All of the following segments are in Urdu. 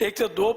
102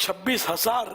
26,000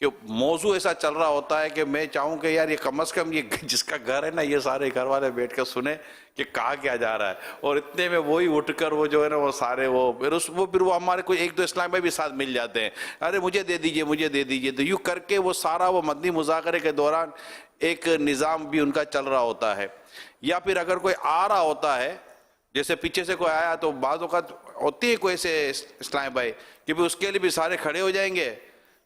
کہ موضوع ایسا چل رہا ہوتا ہے کہ میں چاہوں کہ یار یہ کم از کم یہ جس کا گھر ہے نا یہ سارے گھر والے بیٹھ کر سنیں کہ کہا کیا جا رہا ہے، اور اتنے میں وہی اٹھ کر وہ جو ہے نا وہ سارے پھر وہ ہمارے کوئی ایک دو اسلام بھائی بھی ساتھ مل جاتے ہیں، ارے مجھے دے دیجئے مجھے دے دیجئے، تو یوں کر کے وہ سارا وہ مدنی مذاکرے کے دوران ایک نظام بھی ان کا چل رہا ہوتا ہے۔ یا پھر اگر کوئی آ رہا ہوتا ہے، جیسے پیچھے سے کوئی آیا تو بعض اوقات ہوتی ہے کوئی ایسے اسلام بھائی کہ اس کے لیے بھی سارے کھڑے ہو جائیں گے،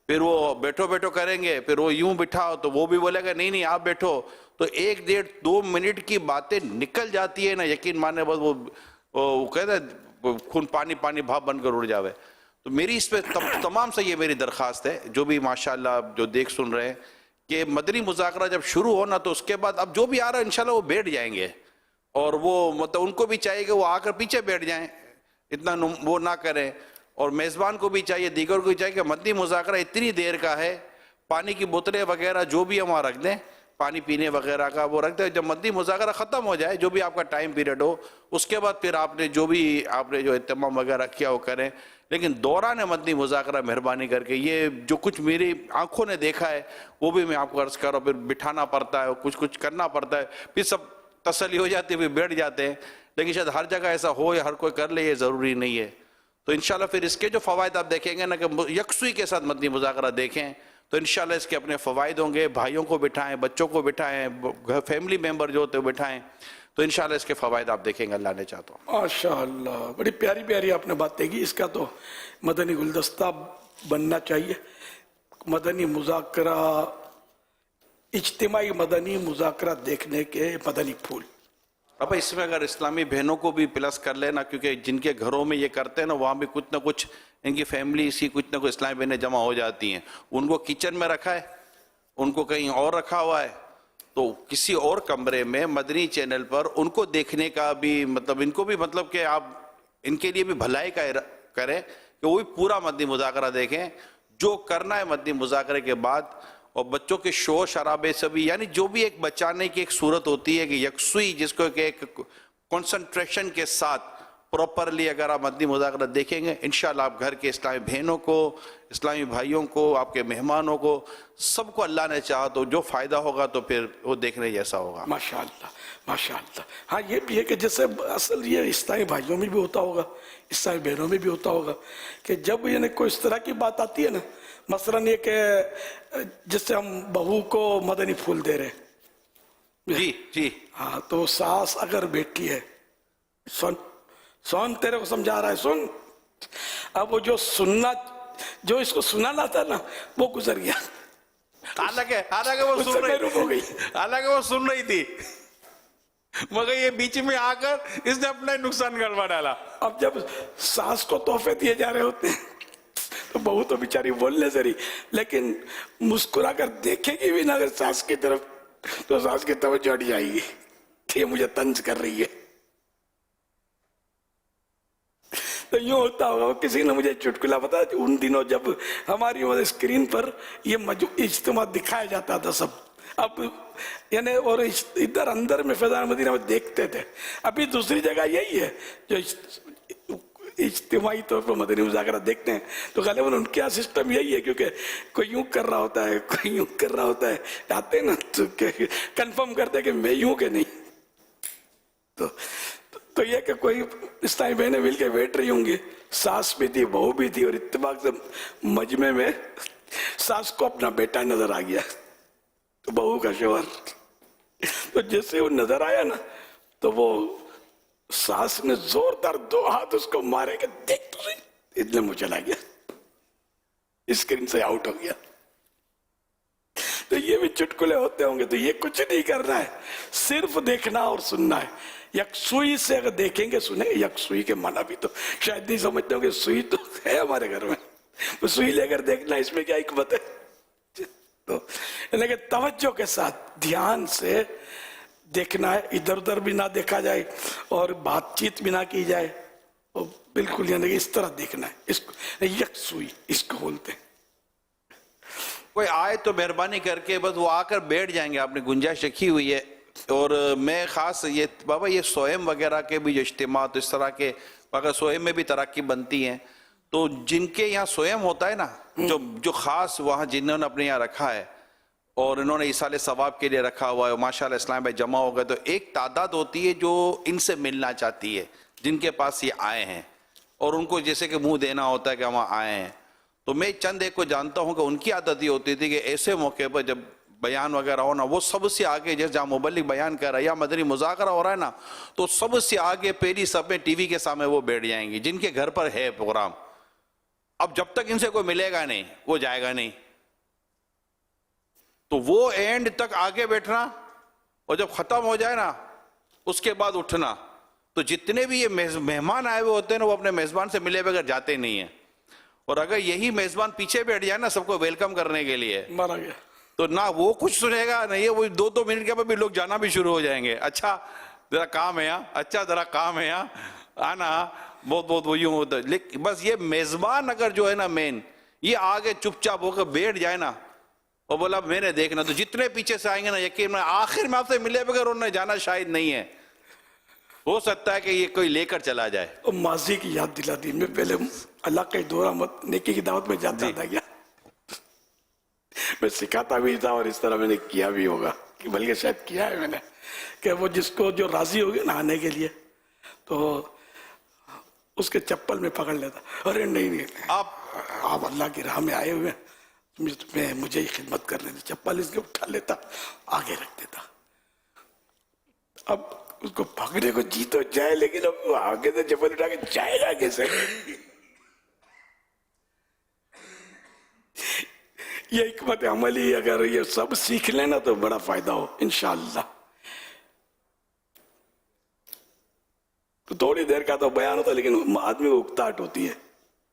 پھر وہ بیٹھو بیٹھو کریں گے، پھر وہ یوں بٹھاؤ تو وہ بھی بولے گا نہیں نہیں آپ بیٹھو، تو 1-1.5-2 منٹ کی باتیں نکل جاتی ہے نا، یقین مانے بس وہ کہتے ہیں خون پانی پانی بھاپ بن کر اڑ جاوے۔ تو میری اس پہ تمام سے یہ میری درخواست ہے جو بھی ماشاءاللہ جو دیکھ سن رہے ہیں کہ مدنی مذاکرہ جب شروع ہونا تو اس کے بعد اب جو بھی آ رہا ہے انشاءاللہ وہ بیٹھ جائیں گے، اور وہ مطلب ان کو بھی چاہیے کہ وہ آ کر پیچھے بیٹھ جائیں، اتنا وہ نہ کریں، اور میزبان کو بھی چاہیے دیگر کو بھی چاہیے کہ مدنی مذاکرہ اتنی دیر کا ہے، پانی کی بوتلیں وغیرہ جو بھی ہم وہاں رکھ دیں، پانی پینے وغیرہ کا وہ رکھ دیں، جب مدنی مذاکرہ ختم ہو جائے جو بھی آپ کا ٹائم پیریڈ ہو اس کے بعد پھر آپ نے جو اہتمام وغیرہ کیا وہ کریں، لیکن دوران مدنی مذاکرہ مہربانی کر کے یہ جو کچھ میری آنکھوں نے دیکھا ہے وہ بھی میں آپ کو عرض کر رہا ہوں، پھر بٹھانا پڑتا ہے کچھ کرنا پڑتا ہے، پھر سب تسلی ہو جاتی ہے پھر بیٹھ جاتے ہیں، لیکن شاید ہر جگہ ایسا ہو یا ہر کوئی کر لے یہ ضروری نہیں ہے۔ تو انشاءاللہ پھر اس کے جو فوائد آپ دیکھیں گے نا کہ یکسوئی کے ساتھ مدنی مذاکرہ دیکھیں تو انشاءاللہ اس کے اپنے فوائد ہوں گے، بھائیوں کو بٹھائیں، بچوں کو بٹھائیں، فیملی ممبر جو ہوتے ہیں بٹھائیں، تو انشاءاللہ اس کے فوائد آپ دیکھیں گے اللہ نے چاہ تو۔ ماشاءاللہ بڑی پیاری پیاری آپ نے باتیں کی، اس کا تو مدنی گلدستہ بننا چاہیے، مدنی مذاکرہ، اجتماعی مدنی مذاکرہ دیکھنے کے مدنی پھول۔ اب اس میں اگر اسلامی بہنوں کو بھی پلس کر لینا، کیونکہ جن کے گھروں میں یہ کرتے ہیں نا وہاں بھی کچھ نہ کچھ ان کی فیملی سی کچھ نہ کچھ اسلامی بہنیں جمع ہو جاتی ہیں، ان کو کچن میں رکھا ہے، ان کو کہیں اور رکھا ہوا ہے، تو کسی اور کمرے میں مدنی چینل پر ان کو دیکھنے کا بھی مطلب ان کو بھی مطلب کہ آپ ان کے لیے بھی بھلائی کا کریں کہ وہ بھی پورا مدنی مذاکرہ دیکھیں جو کرنا ہے مدنی مذاکرے کے بعد، اور بچوں کے شور شرابے سے بھی، یعنی جو بھی ایک بچانے کی ایک صورت ہوتی ہے کہ یکسوئی جس کو کہ ایک کنسنٹریشن کے ساتھ پراپرلی اگر آپ مدنی مذاکرہ دیکھیں گے انشاءاللہ آپ گھر کے اسلامی بہنوں کو، اسلامی بھائیوں کو، آپ کے مہمانوں کو، سب کو اللہ نے چاہا تو جو فائدہ ہوگا تو پھر وہ دیکھنے جیسا ہوگا۔ ماشاءاللہ ماشاءاللہ۔ ہاں یہ بھی ہے کہ جیسے اصل یہ اسلامی بھائیوں میں بھی ہوتا ہوگا، اسلامی بہنوں میں بھی ہوتا ہوگا کہ جب یعنی کوئی اس طرح کی بات آتی ہے نا، مثلاً یہ کہ جس سے ہم بہو کو مدنی پھول دے رہے ہیں، جی جی ہاں تو ساس اگر بیٹھی ہے، سن تیرے کو سمجھا رہا ہے سن، اب وہ جو سننا جو اس کو سنانا تھا نا وہ گزر گیا، حالانکہ وہ اس سے سن رہی محروم ہو گئی۔ حالانکہ وہ سن رہی تھی مگر یہ بیچ میں آ کر اس نے اپنا نقصان گڑبڑا ڈالا۔ اب جب ساس کو تحفے دیے جا رہے ہوتے ہیں تو بہو تو بیچاری بولنے سے رہی، لیکن مسکرا کر دیکھے گی بھی نہ اگر ساس کی طرف تو ساس کی توجہ ہٹ جائے گی کہ یہ مجھے طنز کر رہی ہے۔ تو یوں ہوتا ہوگا، کسی نے مجھے چٹکلا بتایا ان دنوں جب ہماری اسکرین پر یہ اجتماع دکھایا جاتا تھا سب، اب یعنی اور ادھر اندر میں فیضان مدینہ میں دیکھتے تھے، ابھی دوسری جگہ یہی ہے جو اجتماعی طور پر مدنی مذاکرہ دیکھتے ہیں تو غالباً ان کا سسٹم یہی ہے، کیونکہ کوئی یوں کر رہا ہوتا ہے کوئی یوں کر رہا ہوتا ہے، آتے نا تو کنفرم کرتے کہ میں یوں کہ نہیں، تو یہ کہ کوئی اسلامی بہنیں مل کے بیٹھ رہی ہوں گی، ساس بھی تھی بہو بھی تھی، اور اتفاق سے مجمع میں ساس کو اپنا بیٹا نظر آ گیا تو بہو کا شوہر، تو جیسے وہ نظر آیا نا تو وہ ساس نے زوردار 2 ہاتھ اس کو مارے کہ دیکھ تو صحیح، اتنے منہ چلا گیا، اسکرین سے آؤٹ ہو گیا۔ تو یہ بھی چٹکلے ہوتے ہوں گے، تو یہ کچھ نہیں کرنا ہے، صرف دیکھنا اور سننا ہے، یکسوئی سے اگر دیکھیں گے سنیں گے، یکسوئی کے معنی بھی تو شاید نہیں سمجھتے ہوں کہ سوئی تو ہے ہمارے گھر میں، تو سوئی لے کر دیکھنا اس میں کیا حکمت ہے، تو یعنی کہ توجہ کے ساتھ دھیان سے دیکھنا ہے، ادھر ادھر بھی نہ دیکھا جائے اور بات چیت بھی نہ کی جائے، اور بالکل یعنی کہ اس طرح دیکھنا ہے، اس کو یکسوئی اس کو بولتے ہیں۔ کوئی آئے تو مہربانی کر کے بس وہ آ کر بیٹھ جائیں گے، آپ نے گنجائش رکھی ہوئی ہے، اور میں خاص یہ بابا یہ سوئم وغیرہ کے بھی جو اجتماع تو اس طرح کے اگر سوئم میں بھی تراکیب بنتی ہیں تو جن کے یہاں سوئم ہوتا ہے نا جو خاص وہاں جنہوں نے اپنے یہاں رکھا ہے اور انہوں نے ایصال ثواب کے لیے رکھا ہوا ہے، ماشاءاللہ اسلام بھائی جمع ہو گئے، تو ایک تعداد ہوتی ہے جو ان سے ملنا چاہتی ہے، جن کے پاس یہ آئے ہیں اور ان کو جیسے کہ منہ دینا ہوتا ہے کہ ہم آئے ہیں. تو میں چند ایک کو جانتا ہوں کہ ان کی عادت یہ ہوتی تھی کہ ایسے موقع پر جب بیان وغیرہ ہونا، وہ سب سے آگے، جیسے جہاں مبلغ بیان کر رہا ہے یا مدنی مذاکرہ ہو رہا ہے نا، تو سب سے آگے پہلی سب میں ٹی وی کے سامنے وہ بیٹھ جائیں گی جن کے گھر پر ہے پروگرام. اب جب تک ان سے کوئی ملے گا نہیں وہ جائے گا نہیں، تو وہ اینڈ تک آگے بیٹھنا اور جب ختم ہو جائے نا اس کے بعد اٹھنا. تو جتنے بھی یہ مہمان آئے ہوئے ہوتے ہیں نا، وہ اپنے میزبان سے ملے بغیر جاتے نہیں ہیں، اور اگر یہی میزبان پیچھے بیٹھ جائے نا سب کو ویلکم کرنے کے لیے، مارا گیا. تو نہ وہ کچھ سنے گا نہیں، وہ 2-2 منٹ کے بعد بھی لوگ جانا بھی شروع ہو جائیں گے. اچھا ذرا کام ہے یہاں، اچھا ذرا کام ہے یہاں آنا، بہت بہت وہ یوں ہوتا ہے. لیکن بس یہ میزبان اگر جو ہے نا مین، یہ آگے چپ چاپ ہو کر بیٹھ جائے نا اور بولا میں نے دیکھنا، تو جتنے پیچھے سے آئیں گے نا یقین میں آخر میں آپ سے ملے بغیر انہوں نے جانا شاید نہیں ہے. ہو سکتا ہے کہ یہ کوئی لے کر چلا جائے. اور ماضی کی یاد دلا دی. میں پہلے اللہ کا دورہ مت نیکی کی دعوت میں جاتا تھا کیا، میں سکھاتا بھی تھا اور اس طرح میں نے کیا بھی ہوگا، کہ بلکہ شاید کیا ہے میں نے، کہ وہ جس کو جو راضی ہوگی نا آنے کے لیے تو اس کے چپل میں پکڑ لیتا. ارے نہیں آپ اللہ کی راہ میں آئے ہوئے ہیں، مجھے ہی خدمت کر لیتے، چپل اس کے اٹھا لیتا آگے رکھ دیتا. اب اس کو پکڑنے کو جی تو جائے، لیکن اب وہ آگے سے چپل اٹھا کے جائے گا کیسے؟ یہ حکمت عملی اگر یہ سب سیکھ لینا تو بڑا فائدہ ہو انشاءاللہ. تو تھوڑی دیر کا تو بیان ہوتا، لیکن آدمی کو اکتاہٹ ہوتی ہے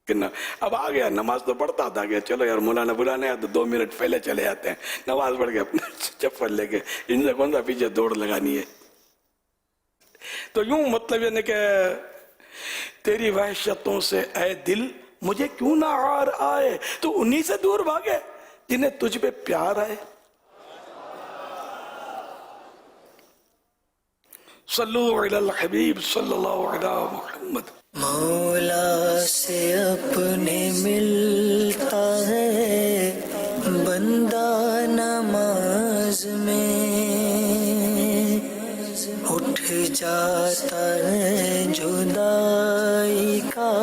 کہ اب آ گیا، نماز تو پڑھتا تھا کہ چلو یار مولانا بلانے تو 2 منٹ پہلے چلے جاتے ہیں، نماز پڑھ کے اپنے چپل لے کے، ان سے کون سا پیچھے دوڑ لگانی ہے. تو یوں مطلب یہ کہ تیری وحشتوں سے اے دل مجھے کیوں نہ عار آئے، تو انہی سے دور بھاگے جنہیں تجھ پہ پیار آئے. صلو علی الحبیب صلی اللہ علی محمد. مولا سے اپنے ملتا ہے بندہ نماز میں، اٹھ جاتا ہے جدائی کا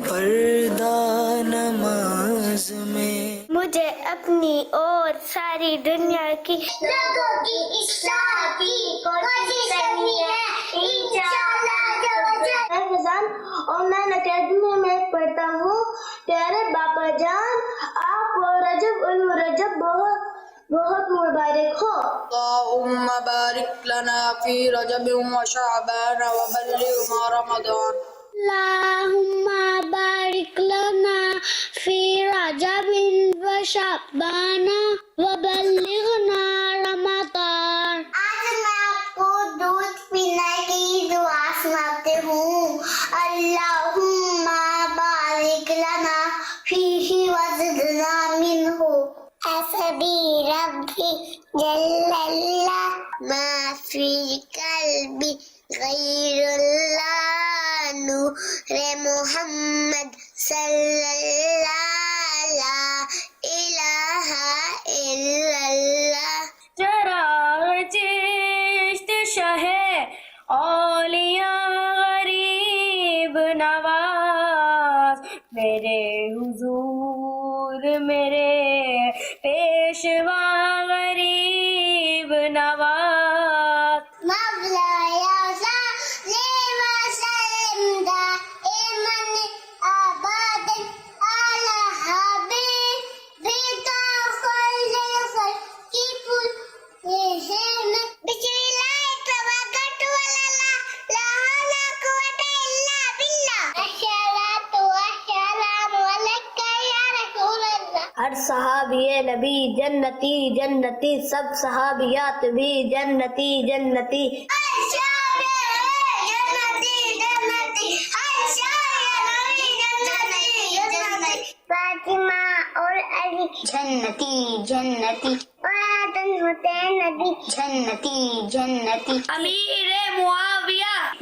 پردہ نماز میں. مجھے اپنی اور ساری دنیا کی لوگوں کی اصلاح کی کوشش کرنی ہے انشاءاللہ. اور میں اکیڈمی میں پڑھتا ہوں. پیارے باپا جان آپ کو رجب المرجب بہت مبارک ہو. اللهم بارك لنا في رجب وشعبان وبلغنا رمضان. اللهم بارك لنا في رجب وشعبان وبلغنا رمضان. آج میں آپ کو دودھ پینے کی دعا سناتے ہوں. اللهم بارك لنا فيه وزدنا منه. حسبي ربي جل الله ما في قلبي غير الله نور محمد صلی اللہ لا الہ الا اللہ. چراغ چشت شہ اولیاء غریب نواز، میرے حضور میرے پیشوا غریب نواز. مولایا وسلم دائماً ابداً علی حبیبک خیر الخلق کلہم. بسم اللہ توکلت علی اللہ لا حول ولا قوة الا باللہ. الصلاۃ والسلام علیک یا رسول اللہ. ہر صحابی نبی جنتی جنتی، سب صحابیات بھی جنتی جنتی. فاطمہ اور علی جنتی جنتی. حسین نبی جنتی جنتی. امیر معاویہ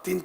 3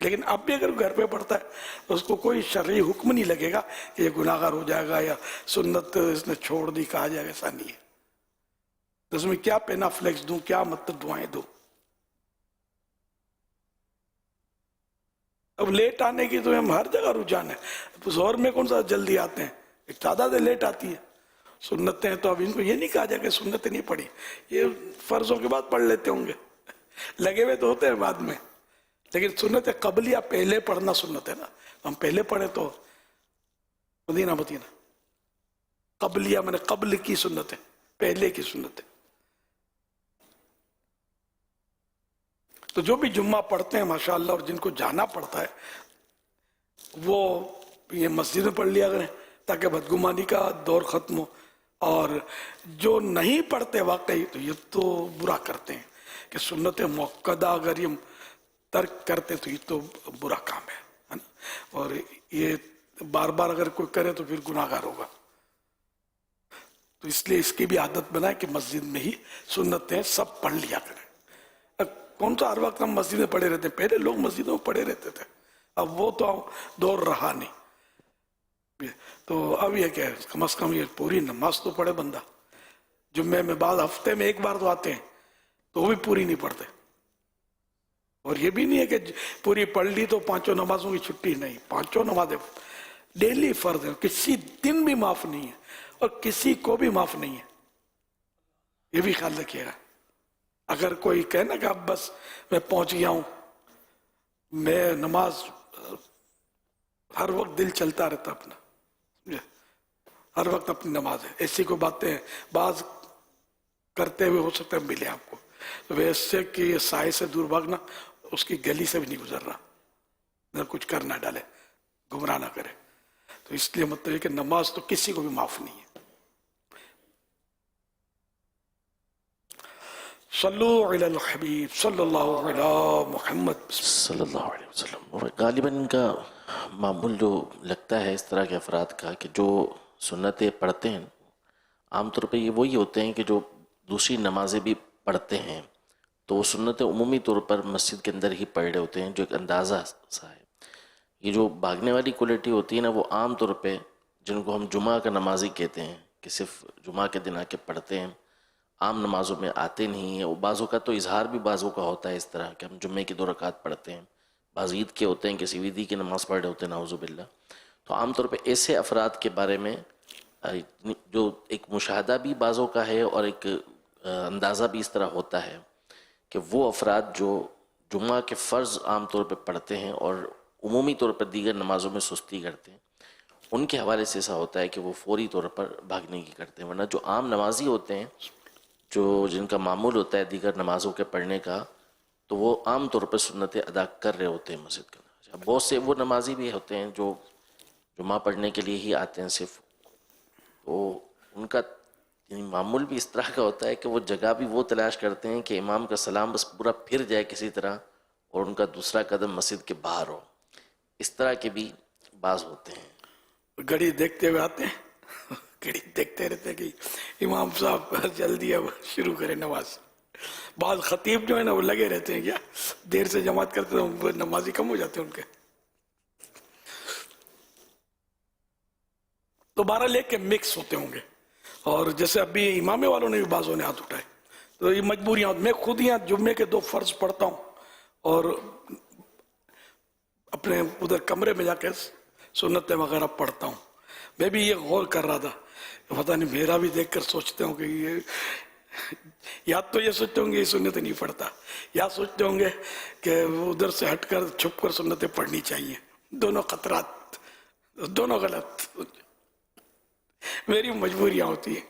لیکن اب بھی اگر گھر پہ پڑھتا ہے تو اس کو کوئی شرعی حکم نہیں لگے گا کہ یہ گناہگار ہو جائے گا یا سنت اس نے چھوڑ دی کہا جائے گا، ایسا نہیں ہے. تو اس میں کیا پینا فلیکس دوں، کیا مطلب دعائیں دوں. اب لیٹ آنے کی تو ہم ہر جگہ رجحان ہے، زہر میں کون سا جلدی آتے ہیں، ایک تعداد لیٹ آتی ہے. سنتیں تو اب ان کو یہ نہیں کہا جائے کہ سنتیں نہیں پڑھی، یہ فرضوں کے بعد پڑھ لیتے ہوں گے، لگے ہوئے تو ہوتے ہیں بعد میں. لیکن سنت قبلیہ پہلے پڑھنا سنت ہے نا. ہم پہلے پڑھے تو مدینہ قبلیہ میں نے قبل کی سنت ہے، پہلے کی سنت ہے. تو جو بھی جمعہ پڑھتے ہیں ماشاءاللہ اور جن کو جانا پڑتا ہے وہ یہ مسجد میں پڑھ لیا کریں تاکہ بدگمانی کا دور ختم ہو. اور جو نہیں پڑھتے واقعی تو یہ تو برا کرتے ہیں کہ سنت مؤکدہ اگر یہ ترک کرتے تو یہ تو برا کام ہے نا. اور یہ بار بار اگر کوئی کرے تو پھر گناہگار ہوگا. تو اس لیے اس کی بھی عادت بنائے کہ مسجد میں ہی سنتیں سب پڑھ لیا کریں. کون سا ہر وقت ہم مسجد میں پڑھے رہتے ہیں، پہلے لوگ مسجدوں میں پڑھے رہتے تھے، اب وہ تو دور رہا نہیں. تو اب یہ کہ کم از کم یہ پوری نماز تو پڑھے بندہ. جمعے میں بعد ہفتے میں ایک بار تو آتے ہیں تو وہ بھی پوری نہیں پڑھتے. اور یہ بھی نہیں ہے کہ پوری پڑھ لی تو پانچوں نمازوں کی چھٹی، نہیں، پانچوں نمازیں ڈیلی فرض ہیں، کسی دن بھی معاف نہیں ہے اور کسی کو بھی معاف نہیں ہے. یہ بھی خیال رکھیے گا. اگر کوئی کہے نا کہ اب بس میں پہنچ گیا ہوں، میں نماز ہر وقت دل چلتا رہتا اپنا، ہر وقت اپنی نماز ہے، ایسی کوئی باتیں بعض کرتے ہوئے ہو سکتا ہے ملے آپ کو، تو ویسے کہ سائے سے دور بھاگنا، اس کی گلی سے بھی نہیں گزرنا، نہ کچھ کر نہ ڈالے، گمراہ نہ کرے. تو اس لیے مطلب ہے کہ نماز تو کسی کو بھی معاف نہیں ہے. صلو علی الحبیب صلی اللہ علی محمد صلی اللہ علیہ وسلم. اور غالباً ان کا معمول جو لگتا ہے اس طرح کے افراد کا کہ جو سنتیں پڑھتے ہیں عام طور پہ یہ وہی ہوتے ہیں کہ جو دوسری نمازیں بھی پڑھتے ہیں تو وہ سنتیں عمومی طور پر مسجد کے اندر ہی پڑھ رہے ہوتے ہیں، جو ایک اندازہ سا ہے. یہ جو بھاگنے والی کوالٹی ہوتی ہے نا، وہ عام طور پہ جن کو ہم جمعہ کا نمازی کہتے ہیں کہ صرف جمعہ کے دن آ کے پڑھتے ہیں، عام نمازوں میں آتے نہیں ہیں. وہ بعضوں کا تو اظہار بھی بعضوں کا ہوتا ہے اس طرح کہ ہم جمعے کی 2 رکعت پڑھتے ہیں، بعض عید کے ہوتے ہیں، کسی عیدی کی نماز پڑھ رہے ہوتے ہیں، نعوذ باللہ. تو عام طور پہ ایسے افراد کے بارے میں جو ایک مشاہدہ بھی بعضوں کا ہے اور ایک اندازہ بھی اس طرح ہوتا ہے کہ وہ افراد جو جمعہ کے فرض عام طور پہ پڑھتے ہیں اور عمومی طور پر دیگر نمازوں میں سستی کرتے ہیں، ان کے حوالے سے ایسا ہوتا ہے کہ وہ فوری طور پر بھاگنے کی کرتے ہیں. ورنہ جو عام نمازی ہوتے ہیں، جو جن کا معمول ہوتا ہے دیگر نمازوں کے پڑھنے کا، تو وہ عام طور پر سنتیں ادا کر رہے ہوتے ہیں مسجد کے اندر. بہت سے وہ نمازی بھی ہوتے ہیں جو جمعہ پڑھنے کے لیے ہی آتے ہیں صرف، تو ان کا یعنی معمول بھی اس طرح کا ہوتا ہے کہ وہ جگہ بھی وہ تلاش کرتے ہیں کہ امام کا سلام بس پورا پھر جائے کسی طرح اور ان کا دوسرا قدم مسجد کے باہر ہو. اس طرح کے بھی بعض ہوتے ہیں. گھڑی دیکھتے ہوئے آتے ہیں، گھڑی دیکھتے رہتے ہیں کہ امام صاحب جلدی اب شروع کریں نماز. بعض خطیب جو ہے نا وہ لگے رہتے ہیں، کیا دیر سے جماعت کرتے ہیں، نمازی کم ہو جاتے ہیں ان کے. تو 12 لے کے مکس ہوتے ہوں گے. اور جیسے ابھی امامے والوں نے بھی بعضوں نے ہاتھ اٹھائے، تو یہ مجبوریاں. میں خود یہاں جمعے کے 2 فرض پڑھتا ہوں اور اپنے ادھر کمرے میں جا کے سنتیں وغیرہ پڑھتا ہوں. میں بھی یہ غور کر رہا تھا کہ پتہ نہیں میرا بھی دیکھ کر سوچتے ہوں کہ یہ یا تو یہ سوچتے ہوں گے یہ سنتیں نہیں پڑھتا، یا سوچتے ہوں گے کہ ادھر سے ہٹ کر چھپ کر سنتیں پڑھنی چاہیے. دونوں خطرات، دونوں غلط. میری مجبوریاں ہوتی ہیں،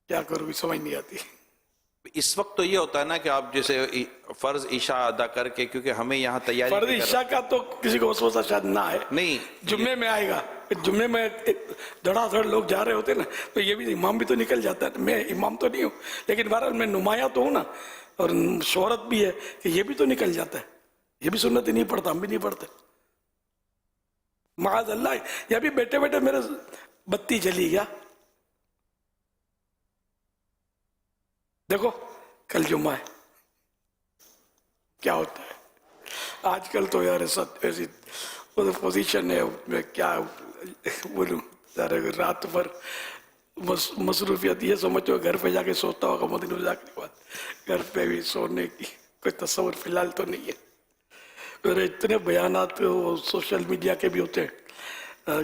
کیا کروں سمجھ نہیں آتی. اس وقت تو یہ ہوتا ہے نا کہ آپ جیسے فرض عشاء ادا کر کے، کیونکہ ہمیں یہاں تیاری فرض عشاء کا تو کسی کو وسوسہ شاید نہ آئے، نہیں، جمعے میں آئے گا. جمعے میں دھڑا دھڑ لوگ جا رہے ہوتے نا، تو یہ بھی امام بھی تو نکل جاتا ہے. میں امام تو نہیں ہوں لیکن بہرحال میں نمایاں تو ہوں نا، اور شہرت بھی ہے کہ یہ بھی تو نکل جاتا ہے، یہ بھی سنت نہیں پڑھتا، ہم بھی نہیں پڑھتے. معاذ اللہ. یہ بھی بیٹھے بیٹھے میرے بتی جلی گیا. دیکھو کل جمعہ ہے، کیا ہوتا ہے آج کل تو یار ایسی پوزیشن ہے میں کیا بولوں ذرا رات بھر مصروفیت یہ سمجھو گھر پہ جا کے سوتا ہوگا مدینہ جا کے بعد گھر پہ بھی سونے کی کوئی تصور فی الحال تو نہیں ہے. میرے اتنے بیانات سوشل میڈیا کے بھی ہوتے ہیں.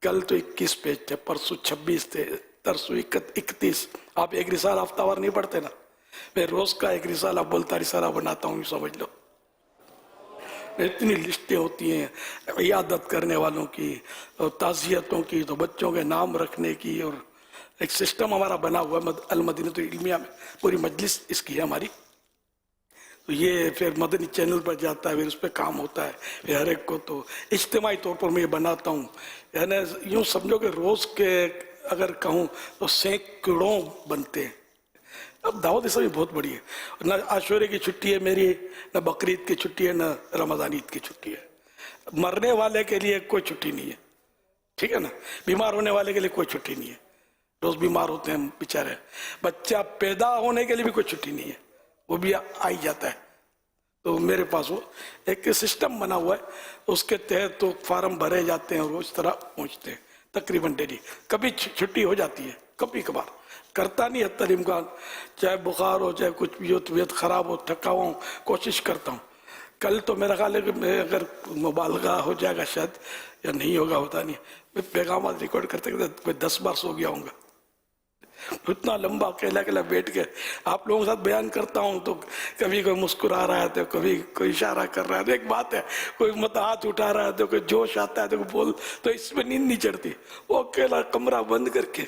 کل تو 21 پیج تھے, پرسوں 26 تھے, ترسوں 31. آپ ایک رسالہ ہفتہ وار نہیں پڑھتے نا, میں روز کا ایک رسالہ بولتا رسالہ بناتا ہوں, سمجھ لو. اتنی لسٹیں ہوتی ہیں عیادت کرنے والوں کی اور تعزیتوں کی, تو بچوں کے نام رکھنے کی, اور ایک سسٹم ہمارا بنا ہوا ہے المدینہ العلمیہ میں, پوری مجلس اس کی ہے ہماری. تو یہ پھر مدنی چینل پر جاتا ہے, پھر اس پہ کام ہوتا ہے, پھر ہر ایک کو تو اجتماعی طور پر میں یہ بناتا ہوں. یعنی یوں سمجھو کہ روز کے اگر کہوں تو سینکڑوں بنتے ہیں. اب دعوت اس میں بہت بڑی ہے, نہ عاشورے کی چھٹی ہے میری, نہ بقرعید کی چھٹی ہے, نہ رمضان عید کی چھٹی ہے. مرنے والے کے لیے کوئی چھٹی نہیں ہے, ٹھیک ہے نا, بیمار ہونے والے کے لیے کوئی چھٹی نہیں ہے, روز بیمار ہوتے ہیں بیچارے. بچہ پیدا ہونے کے لیے بھی کوئی چھٹی نہیں ہے, وہ بھی آئی جاتا ہے. تو میرے پاس وہ ایک سسٹم بنا ہوا ہے, اس کے تحت تو فارم بھرے جاتے ہیں اور وہ اس طرح پہنچتے ہیں تقریباً ڈیلی. کبھی چھٹی ہو جاتی ہے, کبھی کبھار, کرتا نہیں حتی الامکان, چاہے بخار ہو چاہے کچھ بھی ہو, طبیعت خراب ہو, تھکا ہوں, کوشش کرتا ہوں. کل تو میرا خیال ہے کہ میں اگر مبالغہ ہو جائے گا شاید, یا نہیں ہوگا ہوتا نہیں, میں پیغامات ریکارڈ کرتے کرتے کوئی 10 بار سو گیا ہوں گا. اتنا لمبا اکیلا اکیلا بیٹھ کے آپ لوگوں کے ساتھ بیان کرتا ہوں, تو کبھی کوئی مسکرا رہا ہے تو کبھی کوئی اشارہ کر رہا ہے, تو ایک بات ہے, کوئی مت ہاتھ اٹھا رہا ہے تو کوئی جوش آتا ہے تو کوئی بول, تو اس میں نیند نہیں چڑھتی. وہ اکیلا کمرہ بند کر کے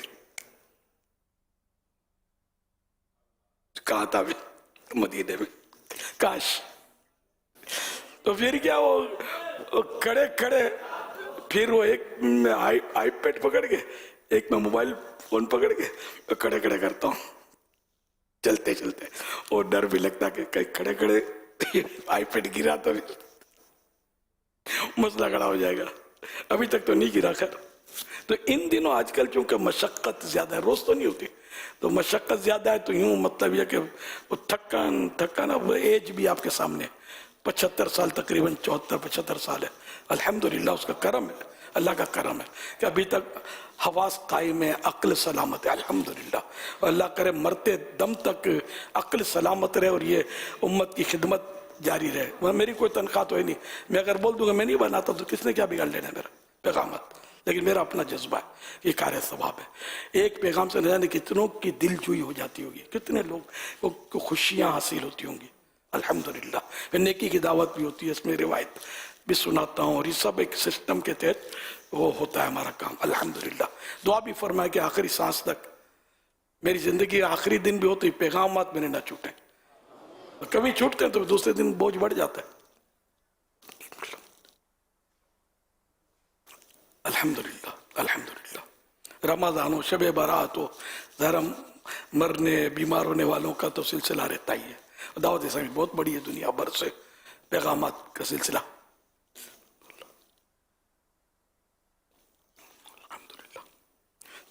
کہا تھا بھی مدینے میں کاش. تو پھر کیا وہ کھڑے کھڑے, پھر وہ ایک میں آئی پیڈ پکڑ کے, ایک میں موبائل فون پکڑ کے کھڑے کھڑے کرتا ہوں چلتے چلتے. اور ڈر بھی لگتا کہ کہیں کھڑے کھڑے آئی پیڈ گرا تو مسئلہ کھڑا ہو جائے گا. ابھی تک تو نہیں گرا خیر. تو ان دنوں آج کل چونکہ مشقت زیادہ ہے, روز تو نہیں ہوتی, تو مشقت زیادہ ہے, تو یوں مطلب یہ کہ وہ تھکن اب ایج بھی آپ کے سامنے 75 سال, تقریباً 74-75 سال ہے. الحمدللہ اس کا کرم ہے, اللہ کا کرم ہے کہ ابھی تک حواس قائم ہے, عقل سلامت ہے الحمدللہ. اور اللہ کرے مرتے دم تک عقل سلامت رہے اور یہ امت کی خدمت جاری رہے. میری کوئی تنخواہ تو ہے نہیں, میں اگر بول دوں گا میں نہیں بناتا تو کس نے کیا بگاڑ لینا میرا پیغامات, لیکن میرا اپنا جذبہ ہے, یہ کار ثواب ہے. ایک پیغام سے نہ جانے کتنوں کی دل جوئی ہو جاتی ہوگی, کتنے لوگ کو خوشیاں حاصل ہوتی ہوں گی الحمدللہ. نیکی کی دعوت بھی ہوتی ہے, اس میں روایت بھی سناتا ہوں, اور یہ سب ایک سسٹم کے تحت وہ ہوتا ہے ہمارا کام الحمدللہ. دعا بھی فرمائے کہ آخری سانس تک میری زندگی آخری دن بھی ہو تو یہ پیغامات میں نے نہ چھوٹیں. کبھی چھوٹتے ہیں تو دوسرے دن بوجھ بڑھ جاتا ہے. الحمدللہ الحمدللہ. رمضان ہو, شب برات ہو, ذرا مرنے بیمار ہونے والوں کا تو سلسلہ رہتا ہی ہے. دعوت اسلامی بہت بڑی ہے, دنیا بھر سے پیغامات کا سلسلہ.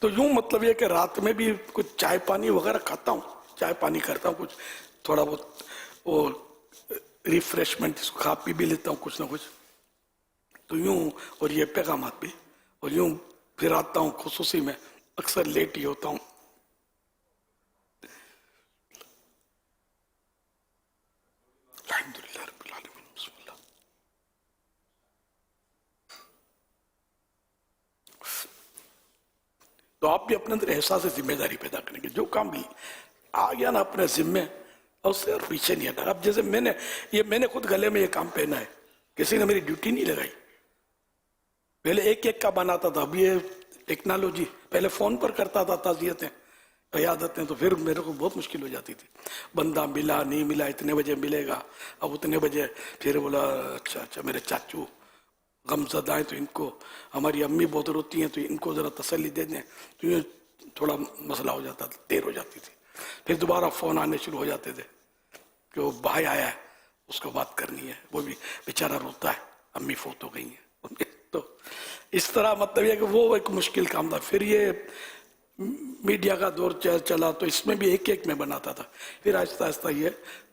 تو یوں مطلب یہ کہ رات میں بھی کچھ چائے پانی وغیرہ کھاتا ہوں, چائے پانی کرتا ہوں, کچھ تھوڑا بہت وہ ریفریشمنٹ اس کو کھا پی بھی لیتا ہوں کچھ نہ کچھ. تو یوں, اور یہ پیغامات بھی, اور یوں پھر آتا ہوں. خصوصی میں اکثر لیٹ ہی ہوتا ہوں. الحمدللہ رب العالمین. بسم اللہ. تو آپ بھی اپنے اندر احساس ذمہ داری پیدا کریں گے, جو کام بھی آ گیا نا اپنے ذمے, اور اس سے اور پیچھے نہیں ہٹا. اب جیسے میں نے خود گلے میں یہ کام پہنا ہے, کسی نے میری ڈیوٹی نہیں لگائی. پہلے ایک ایک کا بناتا تھا, اب یہ ٹیکنالوجی, پہلے فون پر کرتا تھا تعزیتیں قیادتیں, تو پھر میرے کو بہت مشکل ہو جاتی تھی. بندہ ملا نہیں ملا, اتنے بجے ملے گا, اب اتنے بجے. پھر بولا اچھا میرے چاچو غم زدہ ہیں, تو ان کو, ہماری امی بہت روتی ہیں, تو ان کو ذرا تسلی دے دیں. تو یہ تھوڑا مسئلہ ہو جاتا تھا, دیر ہو جاتی تھی. پھر دوبارہ فون آنے شروع ہو جاتے تھے کہ وہ بھائی آیا ہے, اس کو بات کرنی ہے, وہ بھی بیچارہ روتا ہے, امی فوت ہو گئی ہیں. تو اس طرح مطلب یہ کہ وہ ایک مشکل کام تھا. پھر یہ میڈیا کا دور چلا, تو اس میں بھی ایک ایک میں بناتا تھا. پھر آہستہ آہستہ یہ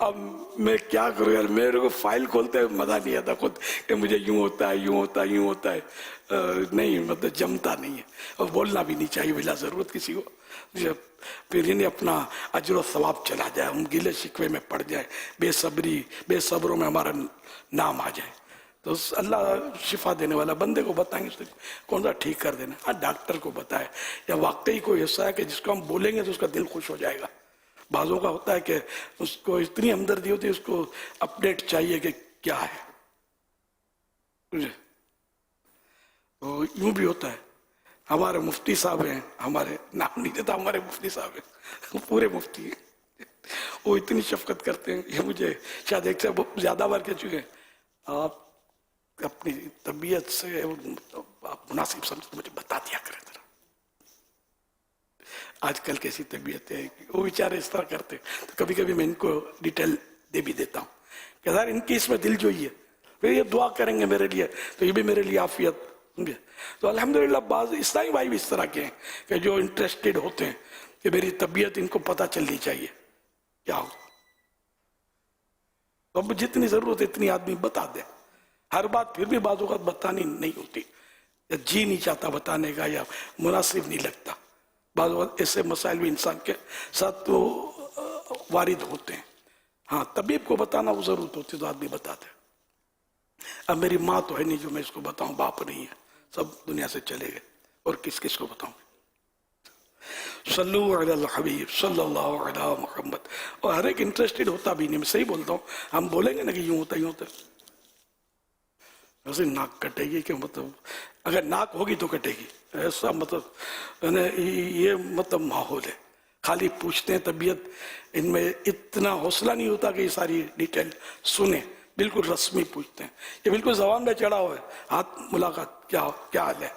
اب میں کیا کروں یار, میرے کو فائل کھولتے ہوئے مزہ نہیں آتا خود کہ مجھے یوں ہوتا ہے, یوں ہوتا ہے, یوں ہوتا ہے. نہیں مطلب جمتا نہیں ہے, اور بولنا بھی نہیں چاہیے بلا ضرورت کسی کو. پھر انہیں اپنا اجر و ثواب چلا جائے, ہم گلے شکوے میں پڑ جائے, بے صبروں میں ہمارا نام آ جائے. تو اللہ شفا دینے والا, بندے کو بتائیں گے اس کو کون سا ٹھیک کر دینا. ہاں ڈاکٹر کو بتائے, یا واقعی کوئی ایسا ہے کہ جس کو ہم بولیں گے تو اس کا دل خوش ہو جائے گا. بعضوں کا ہوتا ہے کہ اس کو اتنی ہمدردی ہوتی ہے, اس کو اپڈیٹ چاہیے کہ کیا ہے. تو یوں بھی ہوتا ہے. ہمارے مفتی صاحب ہیں, ہمارے نام نہیں دیتا, ہمارے مفتی صاحب ہیں, پورے مفتی ہیں, وہ اتنی شفقت کرتے ہیں. یہ مجھے شاید ایک سے زیادہ بار کہہ چکے ہیں, آپ اپنی طبیعت سے آپ مناسب سمجھتے مجھے بتا دیا کریں ذرا آج کل کیسی طبیعت ہے. وہ بیچارے اس طرح کرتے, تو کبھی کبھی میں ان کو ڈیٹیل دے بھی دیتا ہوں کہ یار ان کی اس میں دل جوئی ہے, پھر یہ دعا کریں گے میرے لیے تو یہ بھی میرے لیے عافیت. تو الحمدللہ بعض اسلامی بھائی بھی اس طرح کے ہیں کہ جو انٹرسٹڈ ہوتے ہیں کہ میری طبیعت ان کو پتہ چلنی چاہیے کیا ہو. اب جتنی ضرورت ہے اتنی آدمی بتا دے. ہر بات پھر بھی بعض اوقات بتانی نہیں ہوتی, یا جی نہیں چاہتا بتانے کا, یا مناسب نہیں لگتا. بعض اوقات ایسے مسائل بھی انسان کے ساتھ تو وارد ہوتے ہیں. ہاں طبیب کو بتانا وہ ضرورت ہوتی تو آدمی بتاتے. اب میری ماں تو ہے نہیں جو میں اس کو بتاؤں, باپ نہیں ہے, سب دنیا سے چلے گئے, اور کس کس کو بتاؤں. صلو علی الحبیب صلی اللہ علی محمد. اور ہر ایک انٹرسٹڈ ہوتا بھی نہیں, میں صحیح بولتا ہوں. ہم بولیں گے نا کہ یوں ہوتا یوں ہوتا, ایسے ناک کٹے گی کہ مطلب اگر ناک ہوگی تو کٹے گی, ایسا مطلب یہ مطلب ماحول ہے. خالی پوچھتے ہیں طبیعت, ان میں اتنا حوصلہ نہیں ہوتا کہ یہ ساری ڈیٹیل سنیں. بالکل رسمی پوچھتے ہیں, یہ بالکل زبان میں چڑھا ہوا ہے, ہاتھ ملاقات, کیا حال ہے,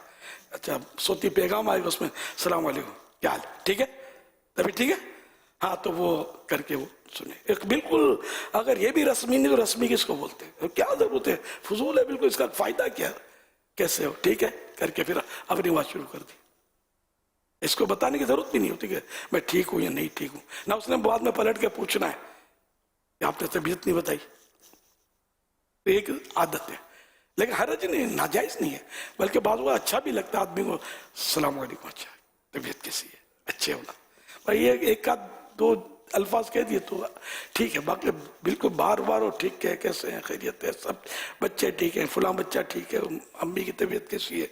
اچھا صوتی پیغام آئے گا اس میں السلام علیکم, کیا حال, ٹھیک ہے, تبھی ٹھیک ہے, ہاں تو وہ کر کے وہ سنیں. ایک بالکل اگر یہ بھی رسمی نہیں تو رسمی کس کو بولتے ہیں, کیا ضرورت ہے, فضول ہے بالکل, اس کا فائدہ کیا, کیسے ہو, ٹھیک ہے کر کے پھر اپنی بات شروع کر دی. اس کو بتانے کی ضرورت بھی نہیں ہوتی کہ میں ٹھیک ہوں یا نہیں ٹھیک ہوں. نہ اس نے بعد میں پلٹ کے پوچھنا ہے کہ آپ نے طبیعت نہیں بتائی. ایک عادت ہے, لیکن حرج نہیں, ناجائز نہیں ہے, بلکہ بعض وہ اچھا بھی لگتا ہے آدمی کو, السلام علیکم, اچھا طبیعت کیسی ہے, اچھے ہونا. بھائی ایک آدھ دو الفاظ کہہ دیے تو ٹھیک ہے, باقی بالکل بار بار ٹھیک ہے, کیسے ہیں, خیریت ہے, سب بچے ٹھیک ہیں, فلاں بچہ ٹھیک ہے, امی کی طبیعت کیسی ہے,